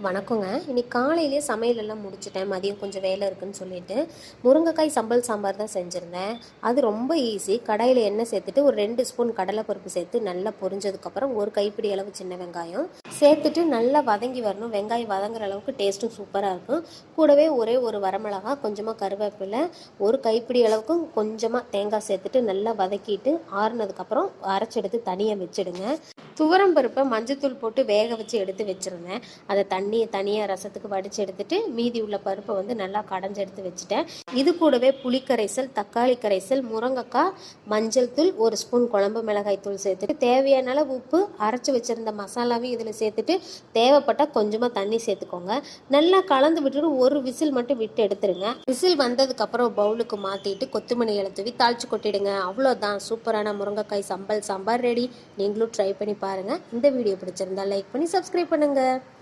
வணக்கங்க. இன்னைக்கு காலையிலேயே சமையல் எல்லாம் முடிச்சுட்டேன். மதியம் கொஞ்சம் வேலை இருக்குன்னு சொல்லிட்டு, முருங்கைக்காய் சம்பல் சாம்பார் தான் செஞ்சுருந்தேன். அது ரொம்ப ஈஸி. கடாயில எண்ணெய் சேர்த்துட்டு ஒரு 2 ஸ்பூன் கடலைப்பருப்பு சேர்த்து நல்லா பொரிஞ்சதுக்கப்புறம் ஒரு கைப்பிடி அளவு சின்ன வெங்காயம் சேர்த்துட்டு நல்லா வதங்கி வரணும். வெங்காயம் வதங்குற அளவுக்கு டேஸ்ட்டும் சூப்பராக இருக்கும். கூடவே ஒரே ஒரு வரமிளகா, கொஞ்சமாக கருவேப்பிலை, ஒரு கைப்பிடி அளவுக்கு கொஞ்சமாக தேங்காய் சேர்த்துட்டு நல்லா வதக்கிட்டு ஆறுனதுக்கப்புறம் அரைச்செடுத்து தனியாக வச்சுடுங்க. துவரம் பருப்பை மஞ்சத்தூள் போட்டு வேக வச்சு எடுத்து வச்சுருந்தேன். அதை தண்ணியை தனியாக ரசத்துக்கு வடித்து எடுத்துட்டு மீதி உள்ள பருப்பை நல்லா கடைஞ்சி எடுத்து வச்சுட்டேன். இது கூடவே புளிக்கரைசல், தக்காளி கரைசல், முருங்கைக்காய், மஞ்சள் தூள், ஒரு ஸ்பூன் குழம்பு மிளகாய் தூள் சேர்த்துட்டு தேவையான அளவு உப்பு, அரைச்சி வச்சுருந்த மசாலாவையும் இதில் சேர்த்துட்டு தேவைப்பட்டால் கொஞ்சமாக தண்ணி சேர்த்துக்கோங்க. நல்லா கலந்து விட்டுட்டு ஒரு விசில் மட்டும் விட்டு எடுத்துருங்க. விசில் வந்ததுக்கப்புறம் பவுலுக்கு மாற்றிட்டு கொத்தமல்லி இலை தூவி தாளித்து கொட்டிடுங்க. அவ்வளோதான், சூப்பரான முருங்கைக்காய் சம்பல் சாம்பார் ரெடி. நீங்களும் ட்ரை பண்ணி பாருங்கள். இந்த வீடியோ பிடிச்சிருந்தா லைக் பண்ணி சப்ஸ்கிரைப் பண்ணுங்கள்.